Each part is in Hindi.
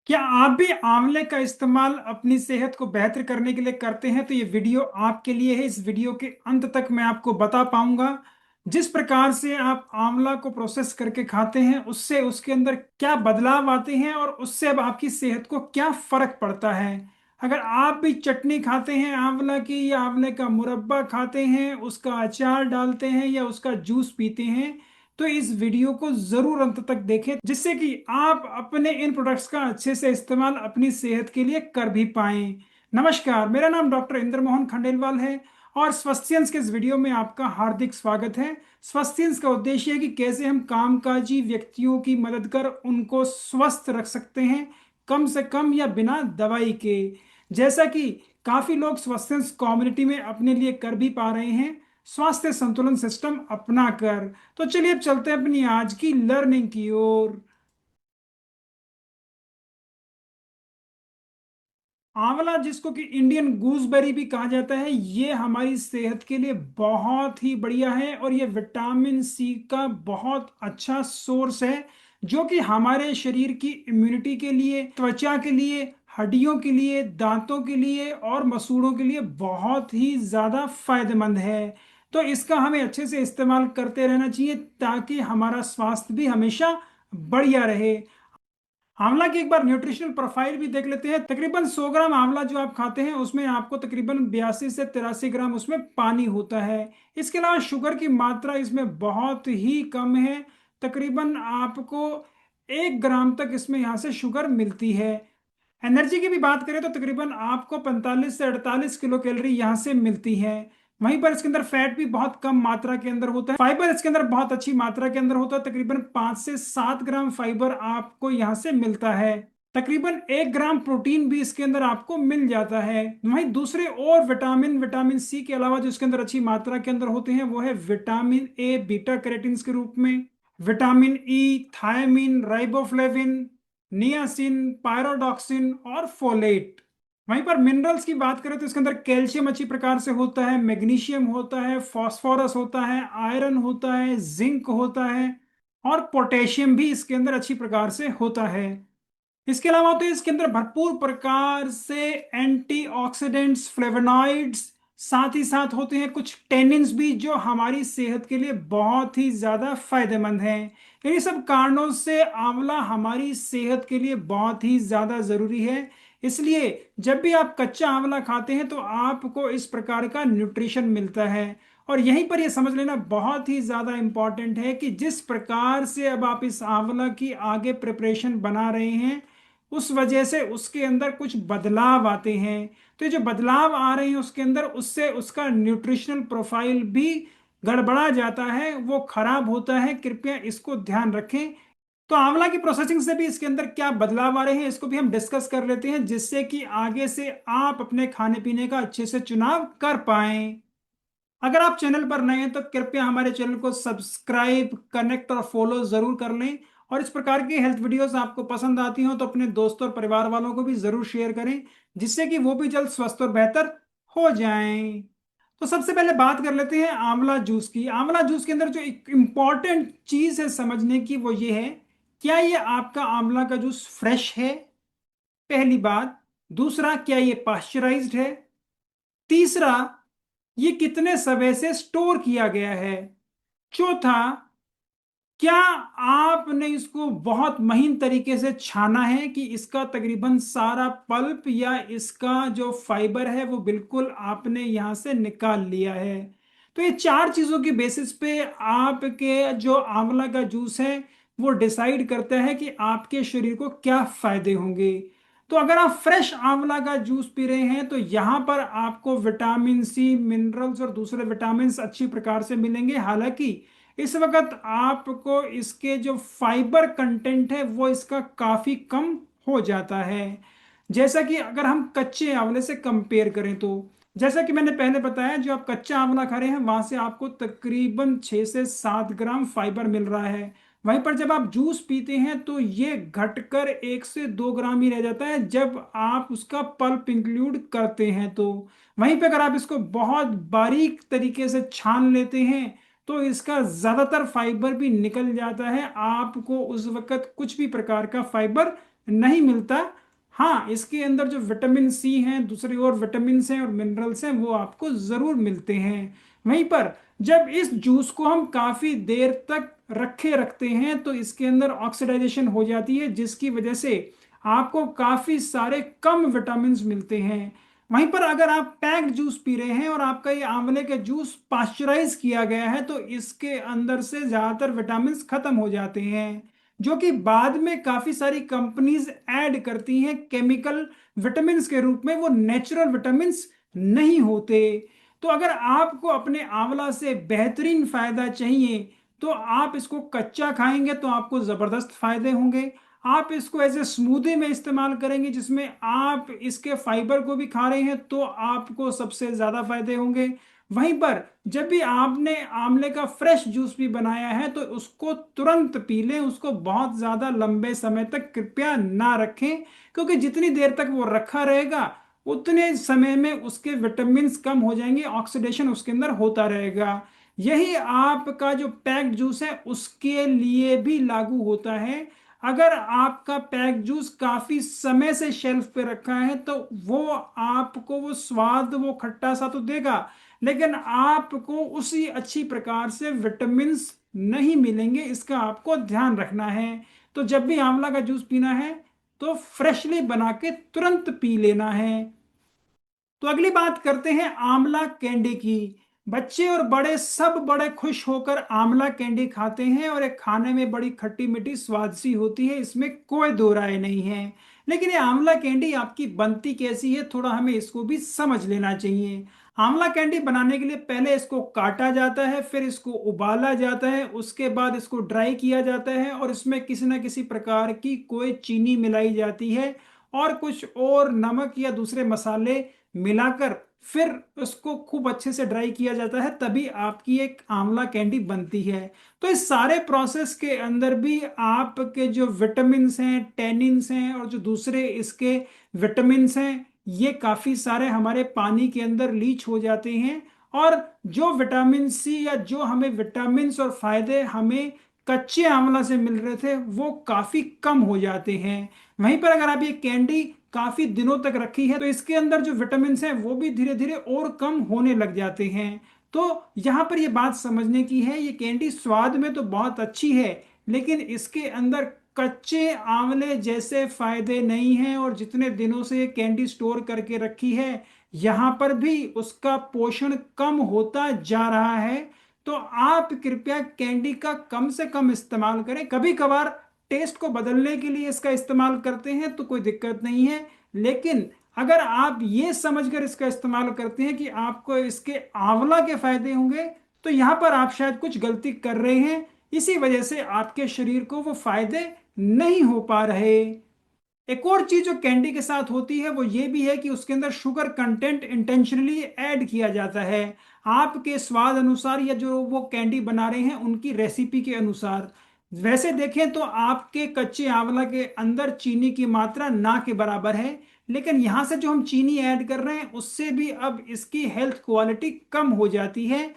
क्या आप भी आंवले का इस्तेमाल अपनी सेहत को बेहतर करने के लिए करते हैं? तो ये वीडियो आपके लिए है। इस वीडियो के अंत तक मैं आपको बता पाऊंगा जिस प्रकार से आप आंवला को प्रोसेस करके खाते हैं उससे उसके अंदर क्या बदलाव आते हैं और उससे अब आपकी सेहत को क्या फर्क पड़ता है। अगर आप भी चटनी खाते हैं आंवला की, या आंवले का मुरब्बा खाते हैं, उसका अचार डालते हैं, या उसका जूस पीते हैं, तो इस वीडियो को जरूर अंत तक देखें जिससे कि आप अपने इन प्रोडक्ट्स का अच्छे से इस्तेमाल अपनी सेहत के लिए कर भी पाएं। नमस्कार, मेरा नाम डॉक्टर इंद्र मोहन खंडेलवाल है और स्वस्थ्यंस के इस वीडियो में आपका हार्दिक स्वागत है। स्वस्थ्यंस का उद्देश्य है कि कैसे हम कामकाजी व्यक्तियों की मदद कर उनको स्वस्थ रख सकते हैं, कम से कम या बिना दवाई के। जैसा कि काफी लोग स्वस्थ्यंस कम्युनिटी में अपने लिए कर भी पा रहे हैं स्वास्थ्य संतुलन सिस्टम अपनाकर। तो चलिए अब चलते हैं अपनी आज की लर्निंग की ओर। आंवला, जिसको कि इंडियन गूसबेरी भी कहा जाता है, ये हमारी सेहत के लिए बहुत ही बढ़िया है और ये विटामिन सी का बहुत अच्छा सोर्स है जो कि हमारे शरीर की इम्यूनिटी के लिए, त्वचा के लिए, हड्डियों के लिए, दांतों के लिए और मसूड़ों के लिए बहुत ही ज्यादा फायदेमंद है। तो इसका हमें अच्छे से इस्तेमाल करते रहना चाहिए ताकि हमारा स्वास्थ्य भी हमेशा बढ़िया रहे। आंवला की एक बार न्यूट्रिशनल प्रोफाइल भी देख लेते हैं। तकरीबन 100 ग्राम आंवला जो आप खाते हैं उसमें आपको तकरीबन 82 से 83 ग्राम उसमें पानी होता है। इसके अलावा शुगर की मात्रा इसमें बहुत ही कम है। तकरीबन आपको 1 ग्राम तक इसमें यहाँ से शुगर मिलती है। एनर्जी की भी बात करें तो तकरीबन आपको 45 से 48 किलो कैलोरी यहाँ से मिलती है। वहीं पर इसके अंदर फैट भी बहुत कम मात्रा के अंदर होता है। फाइबर इसके अंदर बहुत अच्छी मात्रा के अंदर होता है, तकरीबन 5 से 7 ग्राम फाइबर आपको यहाँ से मिलता है। तकरीबन 1 ग्राम प्रोटीन भी इसके अंदर आपको मिल जाता है। वहीं दूसरे और विटामिन, विटामिन सी के अलावा जो इसके अंदर अच्छी मात्रा के अंदर होते हैं वो है विटामिन ए बीटा कैरोटीन के रूप में, vitamin E, thiamine, riboflavin, niacin, pyridoxine और फोलेट। वहीं पर मिनरल्स की बात करें तो इसके अंदर कैल्शियम अच्छी प्रकार से होता है, मैग्नीशियम होता है, फास्फोरस होता है, आयरन होता है, जिंक होता है और पोटेशियम भी इसके अंदर अच्छी प्रकार से होता है। इसके अलावा तो इसके अंदर भरपूर प्रकार से एंटीऑक्सीडेंट्स, फ्लेवोनॉइड्स, साथ ही साथ होते हैं कुछ टेनिन्स भी जो हमारी सेहत के लिए बहुत ही ज्यादा फायदेमंद हैं। इन्हीं सब कारणों से आंवला हमारी सेहत के लिए बहुत ही ज्यादा जरूरी है। इसलिए जब भी आप कच्चा आंवला खाते हैं तो आपको इस प्रकार का न्यूट्रिशन मिलता है। और यहीं पर यह समझ लेना बहुत ही ज्यादा इंपॉर्टेंट है कि जिस प्रकार से अब आप इस आंवला की आगे प्रिपरेशन बना रहे हैं उस वजह से उसके अंदर कुछ बदलाव आते हैं। तो ये जो बदलाव आ रहे हैं उसके अंदर, उससे उसका न्यूट्रिशनल प्रोफाइल भी गड़बड़ा जाता है, वो खराब होता है। कृपया इसको ध्यान रखें। तो आंवला की प्रोसेसिंग से भी इसके अंदर क्या बदलाव आ रहे हैं इसको भी हम डिस्कस कर लेते हैं जिससे कि आगे से आप अपने खाने पीने का अच्छे से चुनाव कर पाएं। अगर आप चैनल पर नए हैं तो कृपया हमारे चैनल को सब्सक्राइब, कनेक्ट और फॉलो जरूर कर लें। और इस प्रकार की हेल्थ वीडियोस आपको पसंद आती हो तो अपने दोस्तों और परिवार वालों को भी जरूर शेयर करें जिससे कि वो भी जल्द स्वस्थ और बेहतर हो जाएं। तो सबसे पहले बात कर लेते हैं आंवला जूस की। आंवला जूस के अंदर जो एक इम्पॉर्टेंट चीज है समझने की वो ये है, क्या ये आपका आंवला का जूस फ्रेश है? पहली बात। दूसरा, क्या ये पाश्चराइज्ड है? तीसरा, ये कितने समय से स्टोर किया गया है? चौथा, क्या आपने इसको बहुत महीन तरीके से छाना है कि इसका तकरीबन सारा पल्प या इसका जो फाइबर है वो बिल्कुल आपने यहां से निकाल लिया है? तो ये चार चीजों की बेसिस पे आपके जो आंवला का जूस है वो डिसाइड करता है कि आपके शरीर को क्या फायदे होंगे। तो अगर आप फ्रेश आंवला का जूस पी रहे हैं तो यहां पर आपको विटामिन सी, मिनरल्स और दूसरे विटामिन अच्छी प्रकार से मिलेंगे। हालांकि इस वक्त आपको इसके जो फाइबर कंटेंट है वो इसका काफी कम हो जाता है। जैसा कि अगर हम कच्चे आंवले से कंपेयर करें तो, जैसा कि मैंने पहले बताया, जो आप कच्चा आंवला खा रहे हैं वहां से आपको तकरीबन 6 से 7 ग्राम फाइबर मिल रहा है। वहीं पर जब आप जूस पीते हैं तो ये घटकर 1 से 2 ग्राम ही रह जाता है जब आप उसका पल्प इंक्लूड करते हैं तो। वहीं पे अगर आप इसको बहुत बारीक तरीके से छान लेते हैं तो इसका ज्यादातर फाइबर भी निकल जाता है, आपको उस वक्त कुछ भी प्रकार का फाइबर नहीं मिलता। हाँ, इसके अंदर जो विटामिन सी हैं, दूसरे और विटामिन हैं और मिनरल्स हैं, वो आपको जरूर मिलते हैं। वहीं पर जब इस जूस को हम काफी देर तक रखे रखते हैं तो इसके अंदर ऑक्सीडाइजेशन हो जाती है, जिसकी वजह से आपको काफी सारे कम विटामिन मिलते हैं। वहीं पर अगर आप पैक्ड जूस पी रहे हैं और आपका ये आंवले का जूस पाश्चराइज किया गया है, तो इसके अंदर से ज्यादातर विटामिन खत्म हो जाते हैं, जो कि बाद में काफी सारी कंपनीज ऐड करती हैं केमिकल विटामिन के रूप में, वो नेचुरल विटामिन नहीं होते। तो अगर आपको अपने आंवला से बेहतरीन फायदा चाहिए तो आप इसको कच्चा खाएंगे तो आपको जबरदस्त फायदे होंगे। आप इसको एज ए स्मूदी में इस्तेमाल करेंगे जिसमें आप इसके फाइबर को भी खा रहे हैं तो आपको सबसे ज्यादा फायदे होंगे। वहीं पर जब भी आपने आंवले का फ्रेश जूस भी बनाया है तो उसको तुरंत पी लें, उसको बहुत ज्यादा लंबे समय तक कृपया ना रखें, क्योंकि जितनी देर तक वो रखा रहेगा उतने समय में उसके विटामिन कम हो जाएंगे, ऑक्सीडेशन उसके अंदर होता रहेगा। यही आपका जो पैक्ड जूस है उसके लिए भी लागू होता है। अगर आपका पैक जूस काफी समय से शेल्फ पे रखा है तो वो आपको वो स्वाद, वो खट्टा सा तो देगा, लेकिन आपको उसी अच्छी प्रकार से विटामिन्स नहीं मिलेंगे, इसका आपको ध्यान रखना है। तो जब भी आंवला का जूस पीना है तो फ्रेशली बना के तुरंत पी लेना है। तो अगली बात करते हैं आंवला कैंडी की। बच्चे और बड़े सब बड़े खुश होकर आंवला कैंडी खाते हैं और ये खाने में बड़ी खट्टी मीठी स्वाद सी होती है, इसमें कोई दो राय नहीं है। लेकिन ये आंवला कैंडी आपकी बनती कैसी है, थोड़ा हमें इसको भी समझ लेना चाहिए। आंवला कैंडी बनाने के लिए पहले इसको काटा जाता है, फिर इसको उबाला जाता है, उसके बाद इसको ड्राई किया जाता है और इसमें किसी ना किसी प्रकार की कोई चीनी मिलाई जाती है और कुछ और नमक या दूसरे मसाले मिलाकर फिर उसको खूब अच्छे से ड्राई किया जाता है, तभी आपकी एक आंवला कैंडी बनती है। तो इस सारे प्रोसेस के अंदर भी आपके जो विटामिन्स हैं, टेनिन्स हैं और जो दूसरे इसके विटामिन्स हैं, ये काफी सारे हमारे पानी के अंदर लीच हो जाते हैं और जो विटामिन सी या जो हमें विटामिन्स और फायदे हमें कच्चे आंवला से मिल रहे थे वो काफी कम हो जाते हैं। वहीं पर अगर आप ये कैंडी काफी दिनों तक रखी है तो इसके अंदर जो विटामिन हैं वो भी धीरे धीरे और कम होने लग जाते हैं। तो यहाँ पर ये बात समझने की है, ये कैंडी स्वाद में तो बहुत अच्छी है, लेकिन इसके अंदर कच्चे आंवले जैसे फायदे नहीं हैं और जितने दिनों से ये कैंडी स्टोर करके रखी है यहाँ पर भी उसका पोषण कम होता जा रहा है। तो आप कृपया कैंडी का कम से कम इस्तेमाल करें। कभी कभार टेस्ट को बदलने के लिए इसका इस्तेमाल करते हैं तो कोई दिक्कत नहीं है, लेकिन अगर आप ये समझकर इसका इस्तेमाल करते हैं कि आपको इसके आंवला के फायदे होंगे तो यहां पर आप शायद कुछ गलती कर रहे हैं, इसी वजह से आपके शरीर को वो फायदे नहीं हो पा रहे। एक और चीज जो कैंडी के साथ होती है वो ये भी है कि उसके अंदर शुगर कंटेंट इंटेंशनली ऐड किया जाता है, आपके स्वाद अनुसार या जो वो कैंडी बना रहे हैं उनकी रेसिपी के अनुसार। वैसे देखें तो आपके कच्चे आंवला के अंदर चीनी की मात्रा ना के बराबर है, लेकिन यहां से जो हम चीनी ऐड कर रहे हैं उससे भी अब इसकी हेल्थ क्वालिटी कम हो जाती है।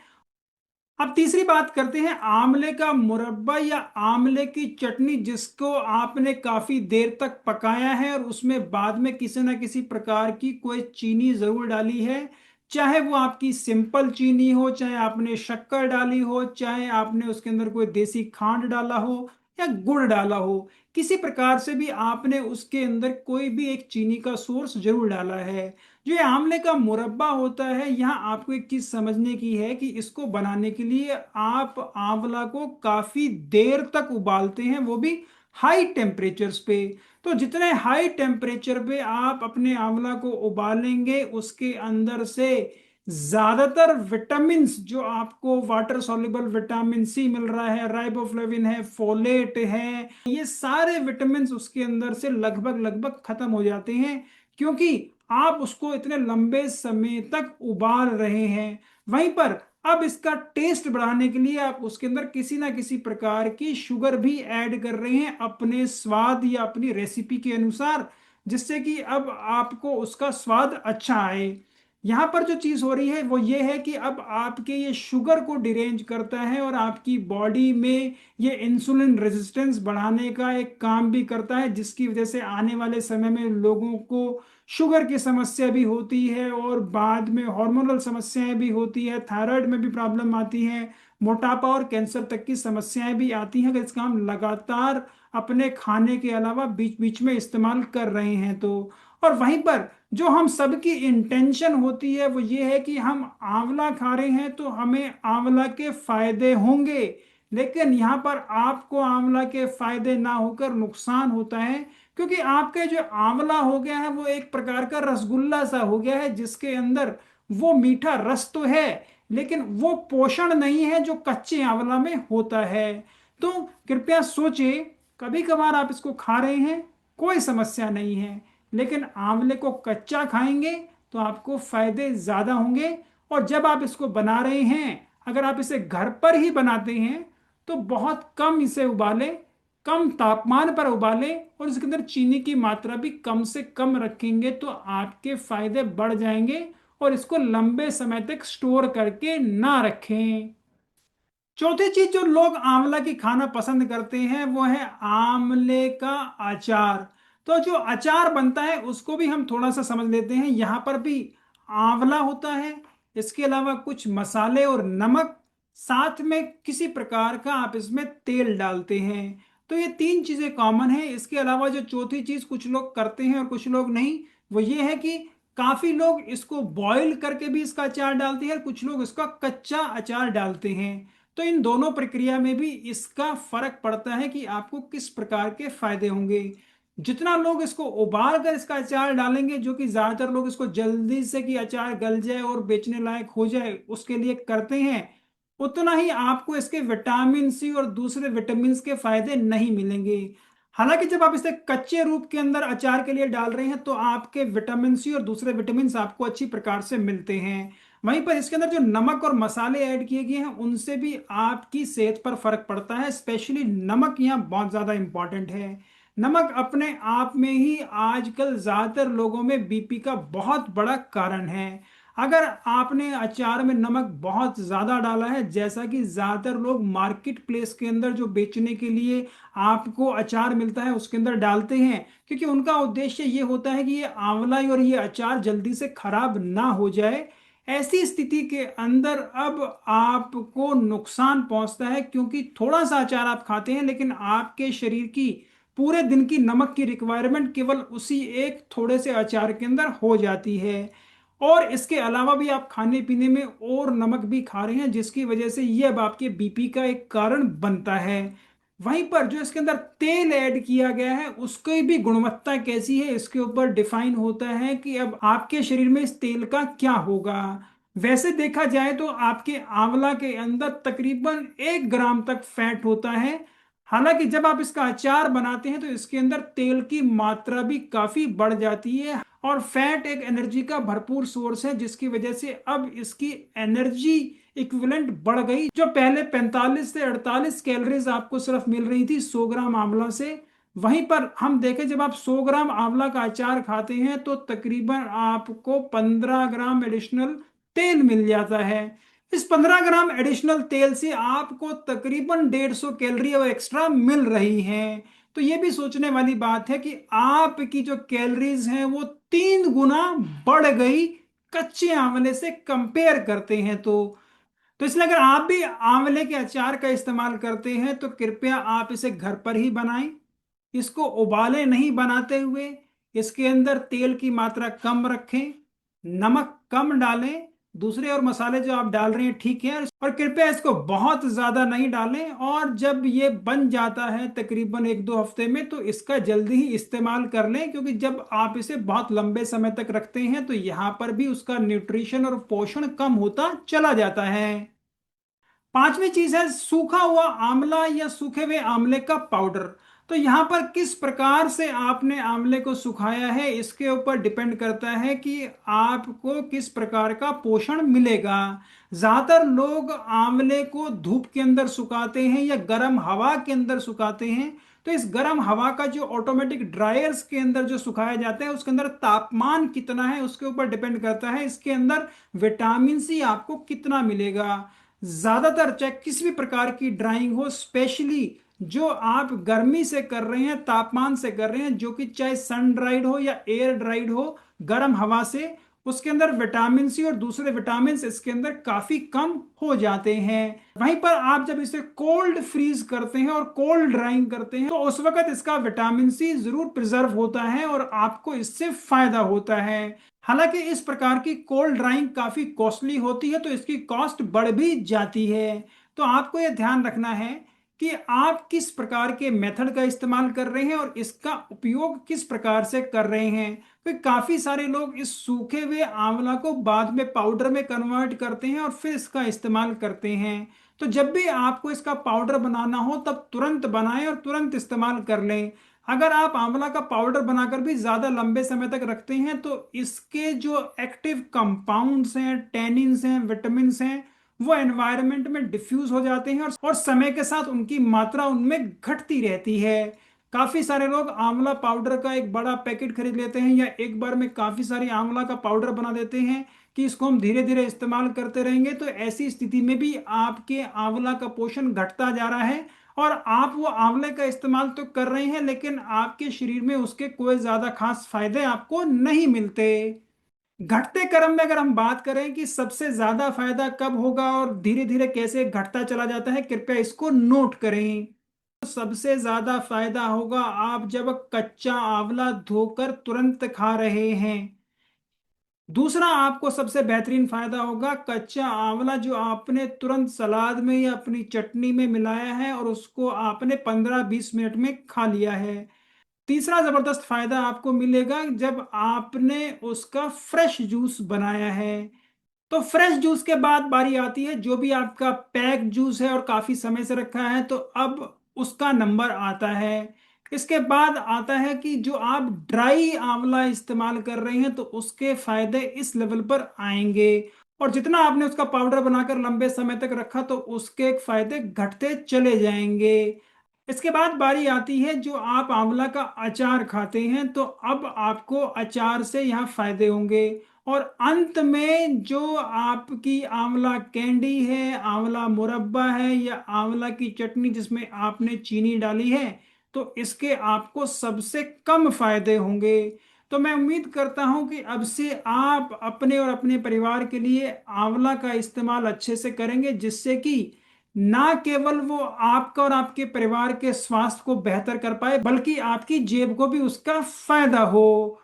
अब तीसरी बात करते हैं आंवले का मुरब्बा या आंवले की चटनी, जिसको आपने काफी देर तक पकाया है और उसमें बाद में किसी ना किसी प्रकार की कोई चीनी जरूर डाली है, चाहे वो आपकी सिंपल चीनी हो, चाहे आपने शक्कर डाली हो, चाहे आपने उसके अंदर कोई देसी खांड डाला हो या गुड़ डाला हो, किसी प्रकार से भी आपने उसके अंदर कोई भी एक चीनी का सोर्स जरूर डाला है। जो ये आंवले का मुरब्बा होता है, यहाँ आपको एक चीज समझने की है कि इसको बनाने के लिए आप आंवला को काफी देर तक उबालते हैं, वो भी हाई टेम्परेचर्स पे। तो जितने हाई टेम्परेचर पे आप अपने आंवला को उबालेंगे उसके अंदर से ज्यादातर विटामिन्स जो आपको वाटर सॉल्युबल विटामिन सी मिल रहा है, राइबोफ्लेविन है, फोलेट है, ये सारे विटामिन्स उसके अंदर से लगभग लगभग खत्म हो जाते हैं, क्योंकि आप उसको इतने लंबे समय तक उबाल रहे हैं। वहीं पर अब इसका टेस्ट बढ़ाने के लिए आप उसके अंदर किसी ना किसी प्रकार की शुगर भी ऐड कर रहे हैं अपने स्वाद या अपनी रेसिपी के अनुसार, जिससे कि अब आपको उसका स्वाद अच्छा आए। यहाँ पर जो चीज हो रही है वो ये है कि अब आपके ये शुगर को डिरेंज करता है और आपकी बॉडी में ये इंसुलिन रेजिस्टेंस बढ़ाने का एक काम भी करता है, जिसकी वजह से आने वाले समय में लोगों को शुगर की समस्या भी होती है और बाद में हार्मोनल समस्याएं भी होती है, थायराइड में भी प्रॉब्लम आती है, मोटापा और कैंसर तक की समस्याएं भी आती हैं अगर इसका हम लगातार अपने खाने के अलावा बीच बीच में इस्तेमाल कर रहे हैं तो। और वहीं पर जो हम सबकी इंटेंशन होती है वो ये है कि हम आंवला खा रहे हैं तो हमें आंवला के फायदे होंगे, लेकिन यहाँ पर आपको आंवला के फायदे ना होकर नुकसान होता है, क्योंकि आपका जो आंवला हो गया है वो एक प्रकार का रसगुल्ला सा हो गया है, जिसके अंदर वो मीठा रस तो है लेकिन वो पोषण नहीं है जो कच्चे आंवला में होता है। तो कृपया सोचिए, कभी कभार आप इसको खा रहे हैं, कोई समस्या नहीं है, लेकिन आंवले को कच्चा खाएंगे तो आपको फायदे ज्यादा होंगे। और जब आप इसको बना रहे हैं, अगर आप इसे घर पर ही बनाते हैं तो बहुत कम इसे उबालें, कम तापमान पर उबालें और इसके अंदर चीनी की मात्रा भी कम से कम रखेंगे तो आपके फायदे बढ़ जाएंगे। और इसको लंबे समय तक स्टोर करके ना रखें। चौथी चीज जो लोग आंवला की खाना पसंद करते हैं वो है आंवले का अचार। तो जो अचार बनता है उसको भी हम थोड़ा सा समझ लेते हैं। यहाँ पर भी आंवला होता है, इसके अलावा कुछ मसाले और नमक, साथ में किसी प्रकार का आप इसमें तेल डालते हैं। तो ये तीन चीजें कॉमन है। इसके अलावा जो चौथी चीज कुछ लोग करते हैं और कुछ लोग नहीं, वो ये है कि काफी लोग इसको बॉईल करके भी इसका अचार डालते हैं और कुछ लोग इसका कच्चा अचार डालते हैं। तो इन दोनों प्रक्रिया में भी इसका फर्क पड़ता है कि आपको किस प्रकार के फायदे होंगे। जितना लोग इसको उबाल कर इसका अचार डालेंगे, जो कि ज्यादातर लोग इसको जल्दी से कि अचार गल जाए और बेचने लायक हो जाए उसके लिए करते हैं, उतना ही आपको इसके विटामिन सी और दूसरे विटामिन के फायदे नहीं मिलेंगे। हालांकि जब आप इसे कच्चे रूप के अंदर अचार के लिए डाल रहे हैं तो आपके विटामिन सी और दूसरे विटामिन आपको अच्छी प्रकार से मिलते हैं। वहीं पर इसके अंदर जो नमक और मसाले ऐड किए गए हैं उनसे भी आपकी सेहत पर फर्क पड़ता है। स्पेशली नमक यहाँ बहुत ज्यादा इंपॉर्टेंट है। नमक अपने आप में ही आजकल ज्यादातर लोगों में बीपी का बहुत बड़ा कारण है। अगर आपने अचार में नमक बहुत ज्यादा डाला है, जैसा कि ज्यादातर लोग मार्केट प्लेस के अंदर जो बेचने के लिए आपको अचार मिलता है उसके अंदर डालते हैं, क्योंकि उनका उद्देश्य ये होता है कि ये आंवला और ये अचार जल्दी से खराब ना हो जाए। ऐसी स्थिति के अंदर अब आपको नुकसान पहुंचता है, क्योंकि थोड़ा सा अचार आप खाते हैं लेकिन आपके शरीर की पूरे दिन की नमक की रिक्वायरमेंट केवल उसी एक थोड़े से अचार के अंदर हो जाती है। और इसके अलावा भी आप खाने पीने में और नमक भी खा रहे हैं, जिसकी वजह से ये अब आपके बीपी का एक कारण बनता है। वहीं पर जो इसके अंदर तेल ऐड किया गया है उसकी भी गुणवत्ता कैसी है इसके ऊपर डिफाइन होता है कि अब आपके शरीर में इस तेल का क्या होगा। वैसे देखा जाए तो आपके आंवला के अंदर तकरीबन 1 ग्राम तक फैट होता है। हालांकि जब आप इसका अचार बनाते हैं तो इसके अंदर तेल की मात्रा भी काफी बढ़ जाती है। और फैट एक एनर्जी का भरपूर सोर्स है, जिसकी वजह से अब इसकी एनर्जी इक्विवेलेंट बढ़ गई। जो पहले 45 से 48 कैलोरीज आपको सिर्फ मिल रही थी 100 ग्राम आंवला से, वहीं पर हम देखें जब आप 100 ग्राम आंवला का अचार खाते हैं तो तकरीबन आपको 15 ग्राम एडिशनल तेल मिल जाता है। इस 15 ग्राम एडिशनल तेल से आपको तकरीबन 150 कैलोरी और एक्स्ट्रा मिल रही हैं। तो ये भी सोचने वाली बात है कि आपकी जो कैलोरीज हैं वो 3 गुना बढ़ गई कच्चे आंवले से कंपेयर करते हैं तो इसलिए अगर आप भी आंवले के अचार का इस्तेमाल करते हैं तो कृपया आप इसे घर पर ही बनाएं। इसको उबाले नहीं बनाते हुए, इसके अंदर तेल की मात्रा कम रखें, नमक कम डालें, दूसरे और मसाले जो आप डाल रहे हैं ठीक है, और कृपया इसको बहुत ज्यादा नहीं डालें। और जब ये बन जाता है तकरीबन 1-2 हफ्ते में तो इसका जल्दी ही इस्तेमाल कर लें, क्योंकि जब आप इसे बहुत लंबे समय तक रखते हैं तो यहाँ पर भी उसका न्यूट्रिशन और पोषण कम होता चला जाता है। पांचवी चीज है सूखा हुआ आंवला या सूखे हुए आंवले का पाउडर। तो यहां पर किस प्रकार से आपने आंवले को सुखाया है इसके ऊपर डिपेंड करता है कि आपको किस प्रकार का पोषण मिलेगा। ज्यादातर लोग आंवले को धूप के अंदर सुखाते हैं या गर्म हवा के अंदर सुखाते हैं। तो इस गर्म हवा का जो ऑटोमेटिक ड्रायर्स के अंदर जो सुखाया जाता है उसके अंदर तापमान कितना है उसके ऊपर डिपेंड करता है इसके अंदर विटामिन सी आपको कितना मिलेगा। ज्यादातर चाहे किसी भी प्रकार की ड्राइंग हो, स्पेशली जो आप गर्मी से कर रहे हैं, तापमान से कर रहे हैं, जो कि चाहे सन ड्राइड हो या एयर ड्राइड हो, गर्म हवा से, उसके अंदर विटामिन सी और दूसरे विटामिन इसके अंदर काफी कम हो जाते हैं। वहीं पर आप जब इसे कोल्ड फ्रीज करते हैं और कोल्ड ड्राइंग करते हैं तो उस वक्त इसका विटामिन सी जरूर प्रिजर्व होता है और आपको इससे फायदा होता है। हालांकि इस प्रकार की कोल्ड ड्राइंग काफी कॉस्टली होती है तो इसकी कॉस्ट बढ़ भी जाती है। तो आपको यह ध्यान रखना है कि आप किस प्रकार के मेथड का इस्तेमाल कर रहे हैं और इसका उपयोग किस प्रकार से कर रहे हैं। क्योंकि काफी सारे लोग इस सूखे हुए आंवला को बाद में पाउडर में कन्वर्ट करते हैं और फिर इसका इस्तेमाल करते हैं। तो जब भी आपको इसका पाउडर बनाना हो तब तुरंत बनाएं और तुरंत इस्तेमाल कर लें। अगर आप आंवला का पाउडर बनाकर भी ज्यादा लंबे समय तक रखते हैं तो इसके जो एक्टिव कंपाउंड्स हैं, टेनिन्स हैं, विटामिन्स हैं, वो एनवायरनमेंट में डिफ्यूज हो जाते हैं और समय के साथ उनकी मात्रा उनमें घटती रहती है। काफी सारे लोग आंवला पाउडर का एक बड़ा पैकेट खरीद लेते हैं या एक बार में काफी सारी आंवला का पाउडर बना देते हैं कि इसको हम धीरे धीरे इस्तेमाल करते रहेंगे। तो ऐसी स्थिति में भी आपके आंवला का पोषण घटता जा रहा है और आप वो आंवले का इस्तेमाल तो कर रहे हैं लेकिन आपके शरीर में उसके कोई ज्यादा खास फायदे आपको नहीं मिलते। घटते क्रम में अगर हम बात करें कि सबसे ज्यादा फायदा कब होगा और धीरे धीरे कैसे घटता चला जाता है, कृपया इसको नोट करें। तो सबसे ज्यादा फायदा होगा आप जब कच्चा आंवला धोकर तुरंत खा रहे हैं। दूसरा आपको सबसे बेहतरीन फायदा होगा कच्चा आंवला जो आपने तुरंत सलाद में या अपनी चटनी में मिलाया है और उसको आपने 15-20 मिनट में खा लिया है। तीसरा जबरदस्त फायदा आपको मिलेगा जब आपने उसका फ्रेश जूस बनाया है। तो फ्रेश जूस के बाद बारी आती है जो भी आपका पैक जूस है और काफी समय से रखा है तो अब उसका नंबर आता है। इसके बाद आता है कि जो आप ड्राई आंवला इस्तेमाल कर रहे हैं तो उसके फायदे इस लेवल पर आएंगे और जितना आपने उसका पाउडर बनाकर लंबे समय तक रखा तो उसके फायदे घटते चले जाएंगे। इसके बाद बारी आती है जो आप आंवला का अचार खाते हैं तो अब आपको अचार से यहाँ फायदे होंगे। और अंत में जो आपकी आंवला कैंडी है, आंवला मुरब्बा है या आंवला की चटनी जिसमें आपने चीनी डाली है तो इसके आपको सबसे कम फायदे होंगे। तो मैं उम्मीद करता हूं कि अब से आप अपने और अपने परिवार के लिए आंवला का इस्तेमाल अच्छे से करेंगे जिससे कि ना केवल वो आपका और आपके परिवार के स्वास्थ्य को बेहतर कर पाए बल्कि आपकी जेब को भी उसका फायदा हो।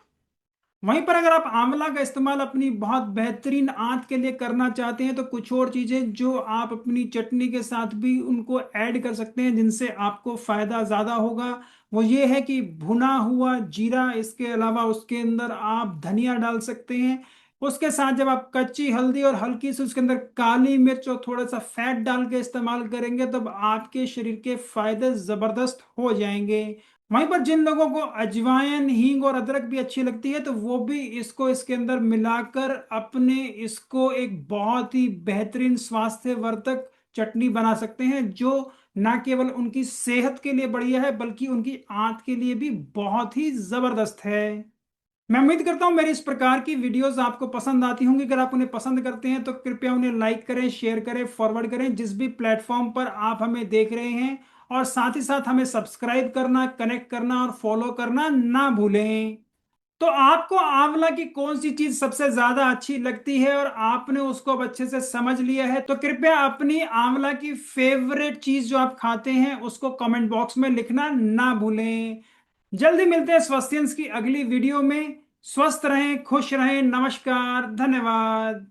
वहीं पर अगर आप आंवला का इस्तेमाल अपनी बहुत बेहतरीन आंत के लिए करना चाहते हैं तो कुछ और चीजें जो आप अपनी चटनी के साथ भी उनको ऐड कर सकते हैं जिनसे आपको फायदा ज्यादा होगा। वो ये है कि भुना हुआ जीरा, इसके अलावा उसके अंदर आप धनिया डाल सकते हैं। उसके साथ जब आप कच्ची हल्दी और हल्की सी उसके अंदर काली मिर्च और थोड़ा सा फैट डाल के इस्तेमाल करेंगे तब आपके शरीर के फायदे जबरदस्त हो जाएंगे। वहीं पर जिन लोगों को अजवाइन, हींग और अदरक भी अच्छी लगती है तो वो भी इसको इसके अंदर मिलाकर अपने इसको एक बहुत ही बेहतरीन स्वास्थ्यवर्धक चटनी बना सकते हैं जो ना केवल उनकी सेहत के लिए बढ़िया है बल्कि उनकी आंत के लिए भी बहुत ही जबरदस्त है। मैं उम्मीद करता हूं मेरी इस प्रकार की वीडियोस आपको पसंद आती होंगी। अगर आप उन्हें पसंद करते हैं तो कृपया उन्हें लाइक करें, शेयर करें, फॉरवर्ड करें जिस भी प्लेटफॉर्म पर आप हमें देख रहे हैं। और साथ ही साथ हमें सब्सक्राइब करना, कनेक्ट करना और फॉलो करना ना भूलें। तो आपको आंवला की कौन सी चीज सबसे ज्यादा अच्छी लगती है और आपने उसको अब अच्छे से समझ लिया है तो कृपया अपनी आंवला की फेवरेट चीज जो आप खाते हैं उसको कमेंट बॉक्स में लिखना ना भूलें। जल्दी मिलते हैं स्वास्थ्यंस की अगली वीडियो में। स्वस्थ रहें, खुश रहें, नमस्कार, धन्यवाद।